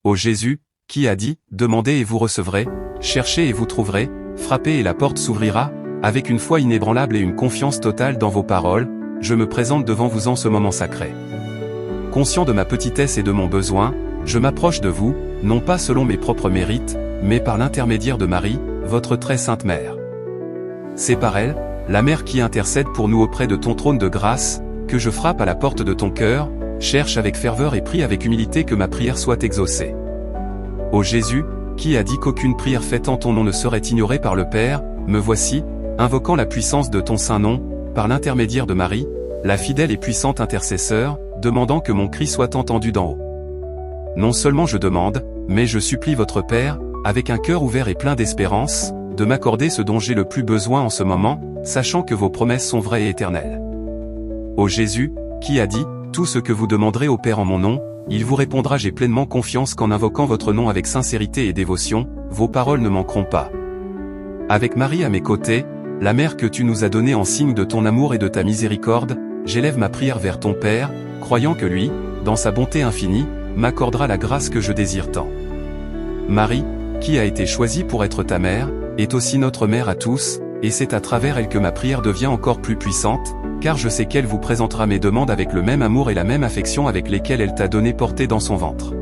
Ô Jésus, qui a dit, demandez et vous recevrez, cherchez et vous trouverez, frappez et la porte s'ouvrira, avec une foi inébranlable et une confiance totale dans vos paroles, je me présente devant vous en ce moment sacré. Conscient de ma petitesse et de mon besoin, je m'approche de vous, non pas selon mes propres mérites, mais par l'intermédiaire de Marie, votre très sainte mère. C'est par elle, la mère qui intercède pour nous auprès de ton trône de grâce, que je frappe à la porte de ton cœur, cherche avec ferveur et prie avec humilité que ma prière soit exaucée. Ô Jésus, qui a dit qu'aucune prière faite en ton nom ne serait ignorée par le Père, me voici, invoquant la puissance de ton saint nom, par l'intermédiaire de Marie, la fidèle et puissante intercesseur, demandant que mon cri soit entendu d'en haut. Non seulement je demande, mais je supplie votre Père, avec un cœur ouvert et plein d'espérance, de m'accorder ce dont j'ai le plus besoin en ce moment, sachant que vos promesses sont vraies et éternelles. Ô Jésus, qui a dit, tout ce que vous demanderez au Père en mon nom, il vous répondra. J'ai pleinement confiance qu'en invoquant votre nom avec sincérité et dévotion, vos paroles ne manqueront pas. Avec Marie à mes côtés, la mère que tu nous as donnée en signe de ton amour et de ta miséricorde, j'élève ma prière vers ton Père, croyant que lui, dans sa bonté infinie, m'accordera la grâce que je désire tant. Marie, qui a été choisie pour être ta mère, est aussi notre mère à tous, et c'est à travers elle que ma prière devient encore plus puissante, car je sais qu'elle vous présentera mes demandes avec le même amour et la même affection avec lesquelles elle t'a donné portée dans son ventre.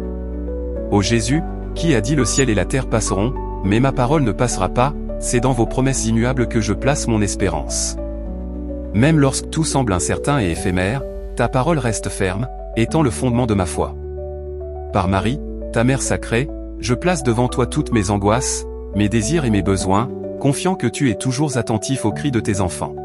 Ô Jésus, qui a dit le ciel et la terre passeront, mais ma parole ne passera pas, c'est dans vos promesses immuables que je place mon espérance. Même lorsque tout semble incertain et éphémère, ta parole reste ferme, étant le fondement de ma foi. Par Marie, ta mère sacrée, je place devant toi toutes mes angoisses, mes désirs et mes besoins, confiant que tu es toujours attentif aux cris de tes enfants.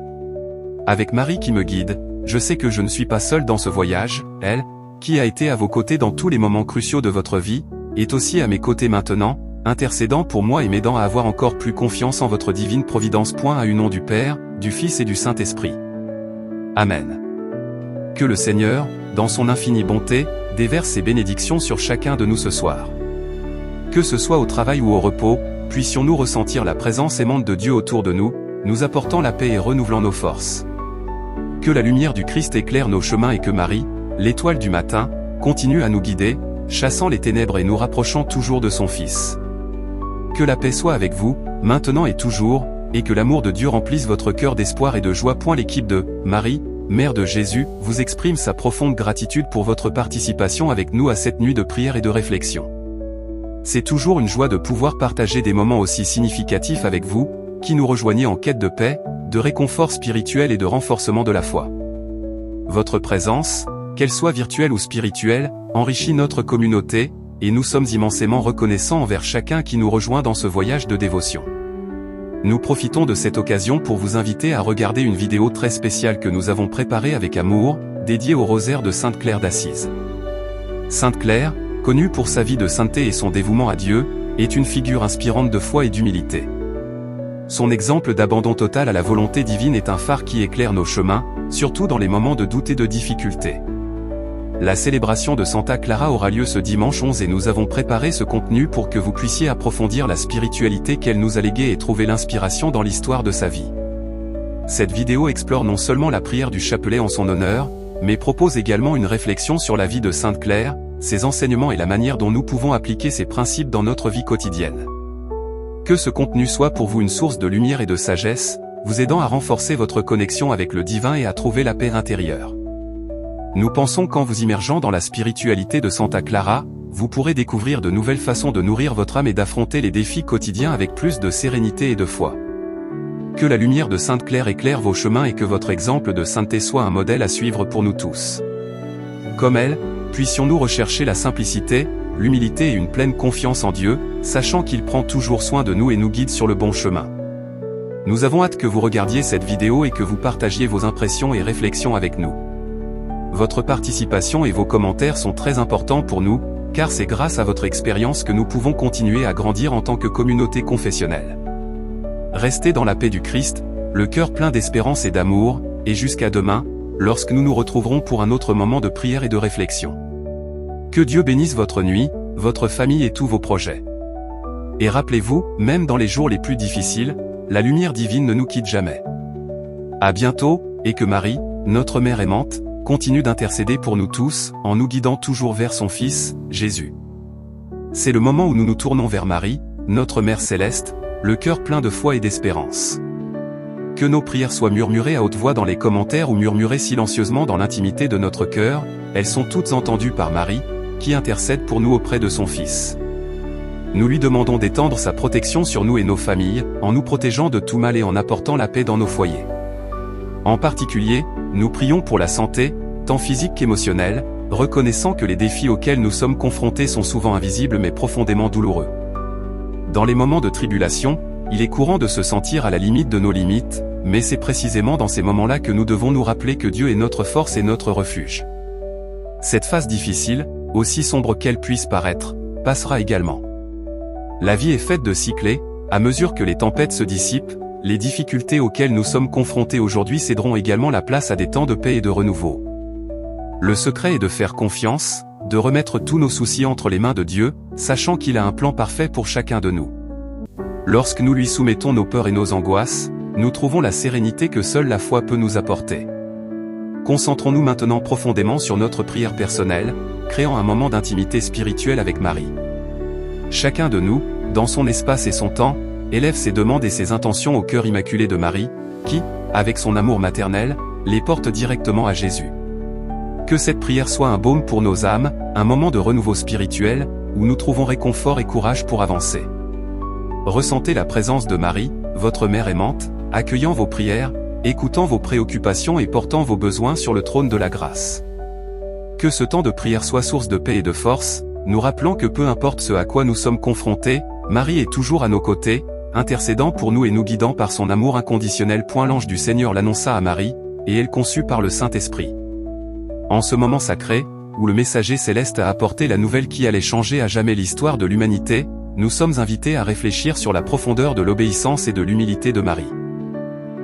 Avec Marie qui me guide, je sais que je ne suis pas seul dans ce voyage, elle, qui a été à vos côtés dans tous les moments cruciaux de votre vie, est aussi à mes côtés maintenant, intercédant pour moi et m'aidant à avoir encore plus confiance en votre divine providence. À au nom du Père, du Fils et du Saint-Esprit. Amen. Que le Seigneur, dans son infinie bonté, déverse ses bénédictions sur chacun de nous ce soir. Que ce soit au travail ou au repos, puissions-nous ressentir la présence aimante de Dieu autour de nous, nous apportant la paix et renouvelant nos forces. Que la lumière du Christ éclaire nos chemins et que Marie, l'étoile du matin, continue à nous guider, chassant les ténèbres et nous rapprochant toujours de son Fils. Que la paix soit avec vous, maintenant et toujours, et que l'amour de Dieu remplisse votre cœur d'espoir et de joie. L'équipe de Marie, Mère de Jésus, vous exprime sa profonde gratitude pour votre participation avec nous à cette nuit de prière et de réflexion. C'est toujours une joie de pouvoir partager des moments aussi significatifs avec vous, qui nous rejoignez en quête de paix, de réconfort spirituel et de renforcement de la foi. Votre présence, qu'elle soit virtuelle ou spirituelle, enrichit notre communauté, et nous sommes immensément reconnaissants envers chacun qui nous rejoint dans ce voyage de dévotion. Nous profitons de cette occasion pour vous inviter à regarder une vidéo très spéciale que nous avons préparée avec amour, dédiée au rosaire de Sainte Claire d'Assise. Sainte Claire, connue pour sa vie de sainteté et son dévouement à Dieu, est une figure inspirante de foi et d'humilité. Son exemple d'abandon total à la volonté divine est un phare qui éclaire nos chemins, surtout dans les moments de doute et de difficulté. La célébration de Santa Clara aura lieu ce dimanche 11 et nous avons préparé ce contenu pour que vous puissiez approfondir la spiritualité qu'elle nous a léguée et trouver l'inspiration dans l'histoire de sa vie. Cette vidéo explore non seulement la prière du chapelet en son honneur, mais propose également une réflexion sur la vie de Sainte Claire, ses enseignements et la manière dont nous pouvons appliquer ces principes dans notre vie quotidienne. Que ce contenu soit pour vous une source de lumière et de sagesse, vous aidant à renforcer votre connexion avec le divin et à trouver la paix intérieure. Nous pensons qu'en vous immergeant dans la spiritualité de Santa Clara, vous pourrez découvrir de nouvelles façons de nourrir votre âme et d'affronter les défis quotidiens avec plus de sérénité et de foi. Que la lumière de Sainte Claire éclaire vos chemins et que votre exemple de sainteté soit un modèle à suivre pour nous tous. Comme elle, puissions-nous rechercher la simplicité, l'humilité et une pleine confiance en Dieu, sachant qu'il prend toujours soin de nous et nous guide sur le bon chemin. Nous avons hâte que vous regardiez cette vidéo et que vous partagiez vos impressions et réflexions avec nous. Votre participation et vos commentaires sont très importants pour nous, car c'est grâce à votre expérience que nous pouvons continuer à grandir en tant que communauté confessionnelle. Restez dans la paix du Christ, le cœur plein d'espérance et d'amour, et jusqu'à demain, lorsque nous nous retrouverons pour un autre moment de prière et de réflexion. Que Dieu bénisse votre nuit, votre famille et tous vos projets. Et rappelez-vous, même dans les jours les plus difficiles, la lumière divine ne nous quitte jamais. À bientôt, et que Marie, notre mère aimante, continue d'intercéder pour nous tous, en nous guidant toujours vers son Fils, Jésus. c'est le moment où nous nous tournons vers Marie, notre Mère Céleste, le cœur plein de foi et d'espérance. Que nos prières soient murmurées à haute voix dans les commentaires ou murmurées silencieusement dans l'intimité de notre cœur, elles sont toutes entendues par Marie, qui intercède pour nous auprès de son Fils. Nous lui demandons d'étendre sa protection sur nous et nos familles, en nous protégeant de tout mal et en apportant la paix dans nos foyers. En particulier, nous prions pour la santé, tant physique qu'émotionnelle, reconnaissant que les défis auxquels nous sommes confrontés sont souvent invisibles mais profondément douloureux. Dans les moments de tribulation, il est courant de se sentir à la limite de nos limites, mais c'est précisément dans ces moments-là que nous devons nous rappeler que Dieu est notre force et notre refuge. Cette phase difficile, aussi sombre qu'elle puisse paraître, passera également. La vie est faite de cycles, à mesure que les tempêtes se dissipent, les difficultés auxquelles nous sommes confrontés aujourd'hui céderont également la place à des temps de paix et de renouveau. Le secret est de faire confiance, de remettre tous nos soucis entre les mains de Dieu, sachant qu'il a un plan parfait pour chacun de nous. Lorsque nous lui soumettons nos peurs et nos angoisses, nous trouvons la sérénité que seule la foi peut nous apporter. Concentrons-nous maintenant profondément sur notre prière personnelle, créant un moment d'intimité spirituelle avec Marie. Chacun de nous, dans son espace et son temps, élève ses demandes et ses intentions au cœur immaculé de Marie, qui, avec son amour maternel, les porte directement à Jésus. Que cette prière soit un baume pour nos âmes, un moment de renouveau spirituel, où nous trouvons réconfort et courage pour avancer. Ressentez la présence de Marie, votre mère aimante, accueillant vos prières, écoutant vos préoccupations et portant vos besoins sur le trône de la grâce. Que ce temps de prière soit source de paix et de force, nous rappelant que peu importe ce à quoi nous sommes confrontés, Marie est toujours à nos côtés, intercédant pour nous et nous guidant par son amour inconditionnel. L'ange du Seigneur l'annonça à Marie, et elle conçut par le Saint-Esprit. En ce moment sacré, où le messager céleste a apporté la nouvelle qui allait changer à jamais l'histoire de l'humanité, nous sommes invités à réfléchir sur la profondeur de l'obéissance et de l'humilité de Marie.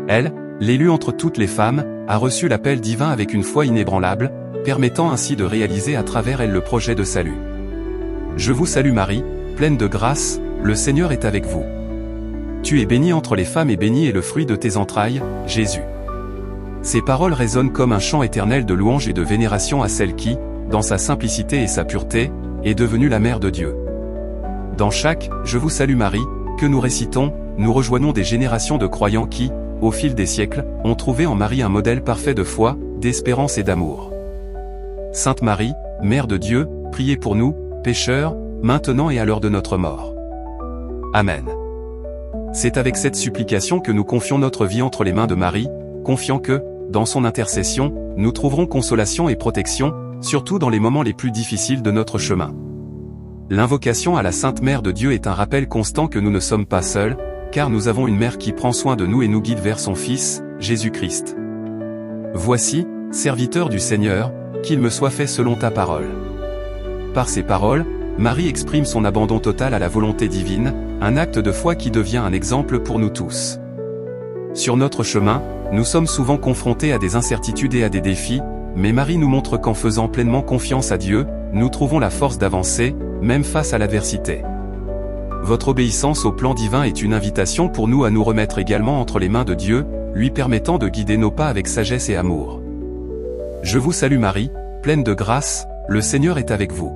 Elle, l'élue entre toutes les femmes, a reçu l'appel divin avec une foi inébranlable, permettant ainsi de réaliser à travers elle le projet de salut. Je vous salue Marie, pleine de grâce, le Seigneur est avec vous. Tu es bénie entre les femmes et béni est le fruit de tes entrailles, Jésus. Ces paroles résonnent comme un chant éternel de louange et de vénération à celle qui, dans sa simplicité et sa pureté, est devenue la mère de Dieu. Dans chaque « Je vous salue Marie » que nous récitons, nous rejoignons des générations de croyants qui, au fil des siècles, ont trouvé en Marie un modèle parfait de foi, d'espérance et d'amour. Sainte Marie, Mère de Dieu, priez pour nous, pécheurs, maintenant et à l'heure de notre mort. Amen. C'est avec cette supplication que nous confions notre vie entre les mains de Marie, confiant que, dans son intercession, nous trouverons consolation et protection, surtout dans les moments les plus difficiles de notre chemin. L'invocation à la Sainte Mère de Dieu est un rappel constant que nous ne sommes pas seuls, car nous avons une mère qui prend soin de nous et nous guide vers son Fils, Jésus-Christ. Voici, serviteur du Seigneur, qu'il me soit fait selon ta parole. Par ces paroles, Marie exprime son abandon total à la volonté divine, un acte de foi qui devient un exemple pour nous tous. Sur notre chemin, nous sommes souvent confrontés à des incertitudes et à des défis, mais Marie nous montre qu'en faisant pleinement confiance à Dieu, nous trouvons la force d'avancer, même face à l'adversité. Votre obéissance au plan divin est une invitation pour nous à nous remettre également entre les mains de Dieu, lui permettant de guider nos pas avec sagesse et amour. Je vous salue Marie, pleine de grâce, le Seigneur est avec vous.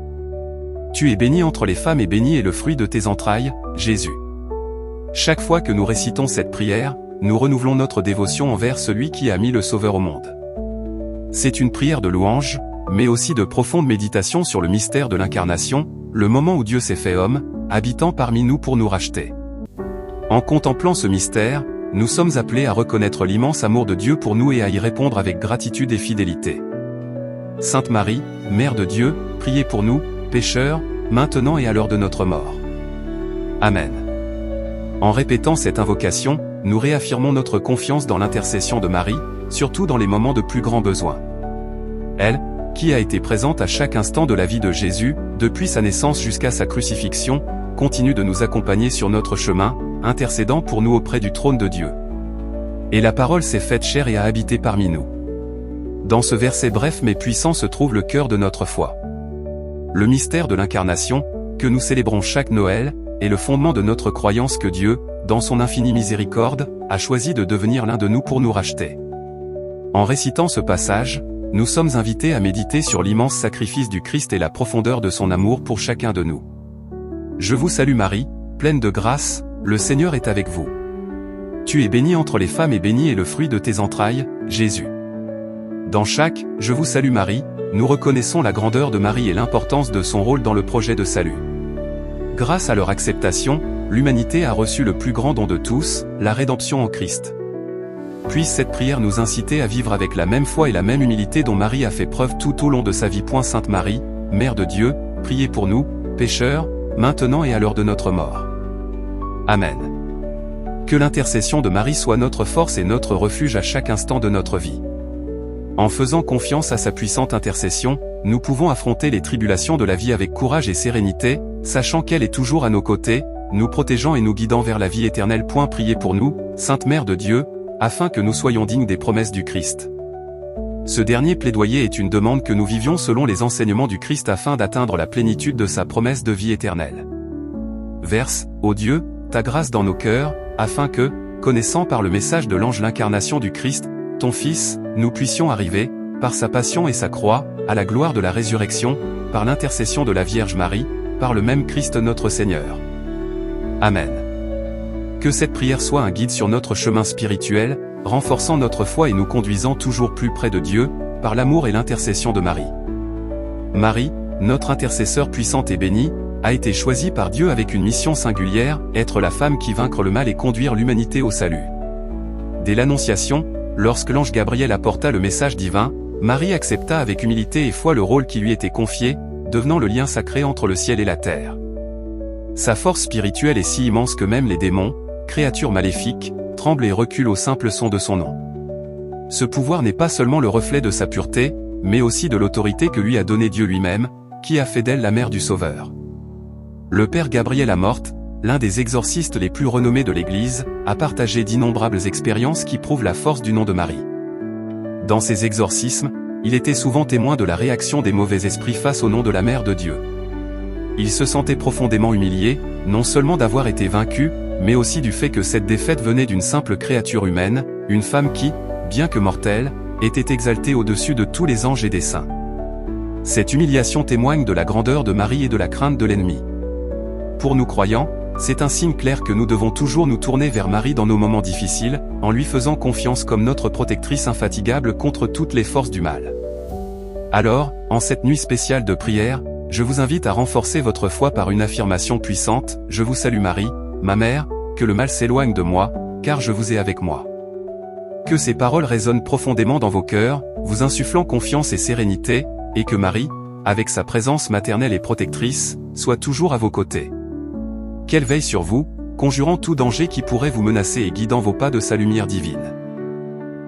Tu es bénie entre les femmes et béni est le fruit de tes entrailles, Jésus. Chaque fois que nous récitons cette prière, nous renouvelons notre dévotion envers celui qui a mis le Sauveur au monde. C'est une prière de louange, mais aussi de profonde méditation sur le mystère de l'incarnation, le moment où Dieu s'est fait homme, habitant parmi nous pour nous racheter. En contemplant ce mystère, nous sommes appelés à reconnaître l'immense amour de Dieu pour nous et à y répondre avec gratitude et fidélité. Sainte Marie, Mère de Dieu, priez pour nous, pécheurs, maintenant et à l'heure de notre mort. Amen. En répétant cette invocation, nous réaffirmons notre confiance dans l'intercession de Marie, surtout dans les moments de plus grand besoin. Elle, qui a été présente à chaque instant de la vie de Jésus, depuis sa naissance jusqu'à sa crucifixion, continue de nous accompagner sur notre chemin, intercédant pour nous auprès du trône de Dieu. Et la parole s'est faite chair et a habité parmi nous. Dans ce verset bref mais puissant se trouve le cœur de notre foi. Le mystère de l'incarnation, que nous célébrons chaque Noël, est le fondement de notre croyance que Dieu, dans son infinie miséricorde, a choisi de devenir l'un de nous pour nous racheter. En récitant ce passage, nous sommes invités à méditer sur l'immense sacrifice du Christ et la profondeur de son amour pour chacun de nous. Je vous salue Marie, pleine de grâce, le Seigneur est avec vous. Tu es bénie entre les femmes et béni est le fruit de tes entrailles, Jésus. Dans chaque « Je vous salue Marie », nous reconnaissons la grandeur de Marie et l'importance de son rôle dans le projet de salut. Grâce à leur acceptation, l'humanité a reçu le plus grand don de tous, la rédemption en Christ. Puisse cette prière nous inciter à vivre avec la même foi et la même humilité dont Marie a fait preuve tout au long de sa vie. Sainte Marie, Mère de Dieu, priez pour nous, pécheurs, maintenant et à l'heure de notre mort. Amen. Que l'intercession de Marie soit notre force et notre refuge à chaque instant de notre vie. En faisant confiance à sa puissante intercession, nous pouvons affronter les tribulations de la vie avec courage et sérénité, sachant qu'elle est toujours à nos côtés, nous protégeant et nous guidant vers la vie éternelle. Priez pour nous, Sainte Mère de Dieu, afin que nous soyons dignes des promesses du Christ. Ce dernier plaidoyer est une demande que nous vivions selon les enseignements du Christ afin d'atteindre la plénitude de sa promesse de vie éternelle. Verse, ô Dieu, ta grâce dans nos cœurs, afin que, connaissant par le message de l'ange l'incarnation du Christ, ton Fils, nous puissions arriver, par sa passion et sa croix, à la gloire de la résurrection, par l'intercession de la Vierge Marie, par le même Christ notre Seigneur. Amen. Que cette prière soit un guide sur notre chemin spirituel, renforçant notre foi et nous conduisant toujours plus près de Dieu, par l'amour et l'intercession de Marie. Marie, notre intercesseur puissante et bénie, a été choisie par Dieu avec une mission singulière, être la femme qui vaincre le mal et conduire l'humanité au salut. Dès l'Annonciation, lorsque l'ange Gabriel apporta le message divin, Marie accepta avec humilité et foi le rôle qui lui était confié, devenant le lien sacré entre le ciel et la terre. Sa force spirituelle est si immense que même les démons, créatures maléfiques, tremblent et reculent au simple son de son nom. Ce pouvoir n'est pas seulement le reflet de sa pureté, mais aussi de l'autorité que lui a donnée Dieu lui-même, qui a fait d'elle la mère du Sauveur. Le Père Gabriel Amorth, l'un des exorcistes les plus renommés de l'Église, a partagé d'innombrables expériences qui prouvent la force du nom de Marie. Dans ses exorcismes, il était souvent témoin de la réaction des mauvais esprits face au nom de la Mère de Dieu. Il se sentait profondément humilié, non seulement d'avoir été vaincu, mais aussi du fait que cette défaite venait d'une simple créature humaine, une femme qui, bien que mortelle, était exaltée au-dessus de tous les anges et des saints. Cette humiliation témoigne de la grandeur de Marie et de la crainte de l'ennemi. Pour nous croyants, c'est un signe clair que nous devons toujours nous tourner vers Marie dans nos moments difficiles, en lui faisant confiance comme notre protectrice infatigable contre toutes les forces du mal. Alors, en cette nuit spéciale de prière, je vous invite à renforcer votre foi par une affirmation puissante, « Je vous salue Marie, ma mère, que le mal s'éloigne de moi, car je vous ai avec moi. » Que ces paroles résonnent profondément dans vos cœurs, vous insufflant confiance et sérénité, et que Marie, avec sa présence maternelle et protectrice, soit toujours à vos côtés. Qu'elle veille sur vous, conjurant tout danger qui pourrait vous menacer et guidant vos pas de sa lumière divine.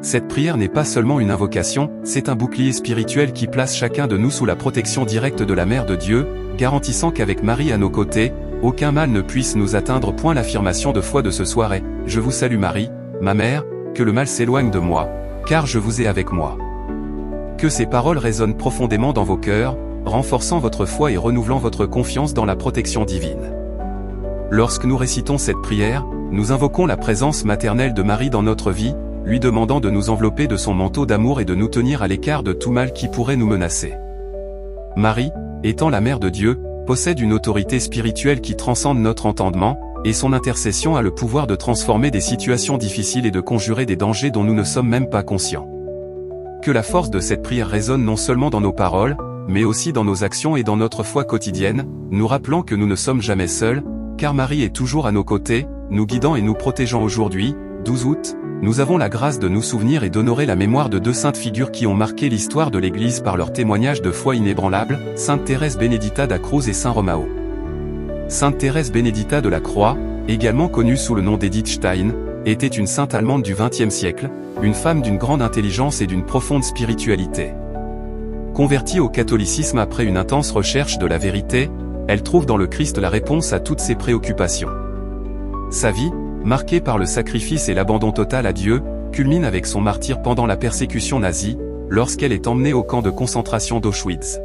Cette prière n'est pas seulement une invocation, c'est un bouclier spirituel qui place chacun de nous sous la protection directe de la Mère de Dieu, garantissant qu'avec Marie à nos côtés, aucun mal ne puisse nous atteindre. L'affirmation de foi de ce soir est « Je vous salue Marie, ma mère, que le mal s'éloigne de moi, car je vous ai avec moi. » Que ces paroles résonnent profondément dans vos cœurs, renforçant votre foi et renouvelant votre confiance dans la protection divine. Lorsque nous récitons cette prière, nous invoquons la présence maternelle de Marie dans notre vie, lui demandant de nous envelopper de son manteau d'amour et de nous tenir à l'écart de tout mal qui pourrait nous menacer. Marie, étant la Mère de Dieu, possède une autorité spirituelle qui transcende notre entendement, et son intercession a le pouvoir de transformer des situations difficiles et de conjurer des dangers dont nous ne sommes même pas conscients. Que la force de cette prière résonne non seulement dans nos paroles, mais aussi dans nos actions et dans notre foi quotidienne, nous rappelant que nous ne sommes jamais seuls, car Marie est toujours à nos côtés, nous guidant et nous protégeant. Aujourd'hui, 12 août, nous avons la grâce de nous souvenir et d'honorer la mémoire de deux saintes figures qui ont marqué l'histoire de l'Église par leur témoignage de foi inébranlable, Sainte Thérèse Benedita da Cruz et Saint Romao. Sainte Thérèse Benedita de la Croix, également connue sous le nom d'Edith Stein, était une sainte allemande du XXe siècle, une femme d'une grande intelligence et d'une profonde spiritualité. Convertie au catholicisme après une intense recherche de la vérité, elle trouve dans le Christ la réponse à toutes ses préoccupations. Sa vie, marquée par le sacrifice et l'abandon total à Dieu, culmine avec son martyre pendant la persécution nazie, lorsqu'elle est emmenée au camp de concentration d'Auschwitz.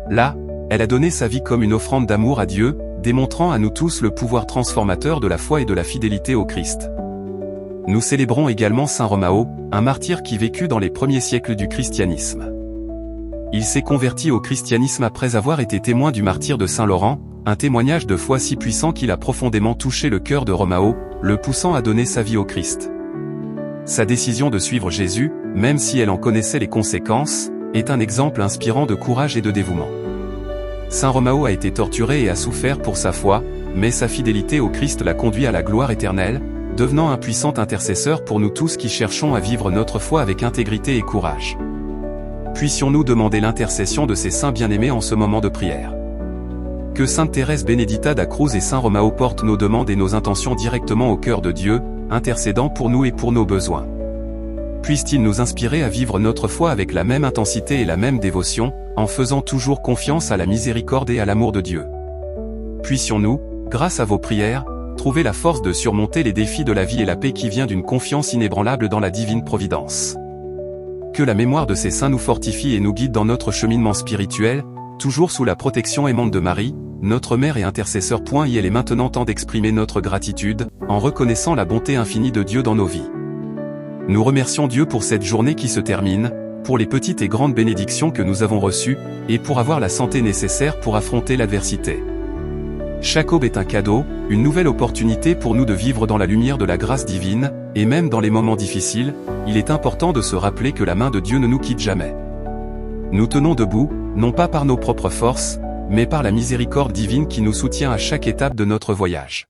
Là, elle a donné sa vie comme une offrande d'amour à Dieu, démontrant à nous tous le pouvoir transformateur de la foi et de la fidélité au Christ. Nous célébrons également Saint Romao, un martyr qui vécut dans les premiers siècles du christianisme. Il s'est converti au christianisme après avoir été témoin du martyre de Saint Laurent, un témoignage de foi si puissant qu'il a profondément touché le cœur de Romao, le poussant à donner sa vie au Christ. Sa décision de suivre Jésus, même si elle en connaissait les conséquences, est un exemple inspirant de courage et de dévouement. Saint Romao a été torturé et a souffert pour sa foi, mais sa fidélité au Christ l'a conduit à la gloire éternelle, devenant un puissant intercesseur pour nous tous qui cherchons à vivre notre foi avec intégrité et courage. Puissions-nous demander l'intercession de ces saints bien-aimés en ce moment de prière. Que Sainte Thérèse Benedicta da Cruz et Saint Romao portent nos demandes et nos intentions directement au cœur de Dieu, intercédant pour nous et pour nos besoins. Puisse-t-il nous inspirer à vivre notre foi avec la même intensité et la même dévotion, en faisant toujours confiance à la miséricorde et à l'amour de Dieu. Puissions-nous, grâce à vos prières, trouver la force de surmonter les défis de la vie et la paix qui vient d'une confiance inébranlable dans la divine providence. Que la mémoire de ces saints nous fortifie et nous guide dans notre cheminement spirituel, toujours sous la protection aimante de Marie, notre mère et intercesseur. Il est maintenant temps d'exprimer notre gratitude, en reconnaissant la bonté infinie de Dieu dans nos vies. Nous remercions Dieu pour cette journée qui se termine, pour les petites et grandes bénédictions que nous avons reçues, et pour avoir la santé nécessaire pour affronter l'adversité. Chaque aube est un cadeau, une nouvelle opportunité pour nous de vivre dans la lumière de la grâce divine, et même dans les moments difficiles, il est important de se rappeler que la main de Dieu ne nous quitte jamais. Nous tenons debout, non pas par nos propres forces, mais par la miséricorde divine qui nous soutient à chaque étape de notre voyage.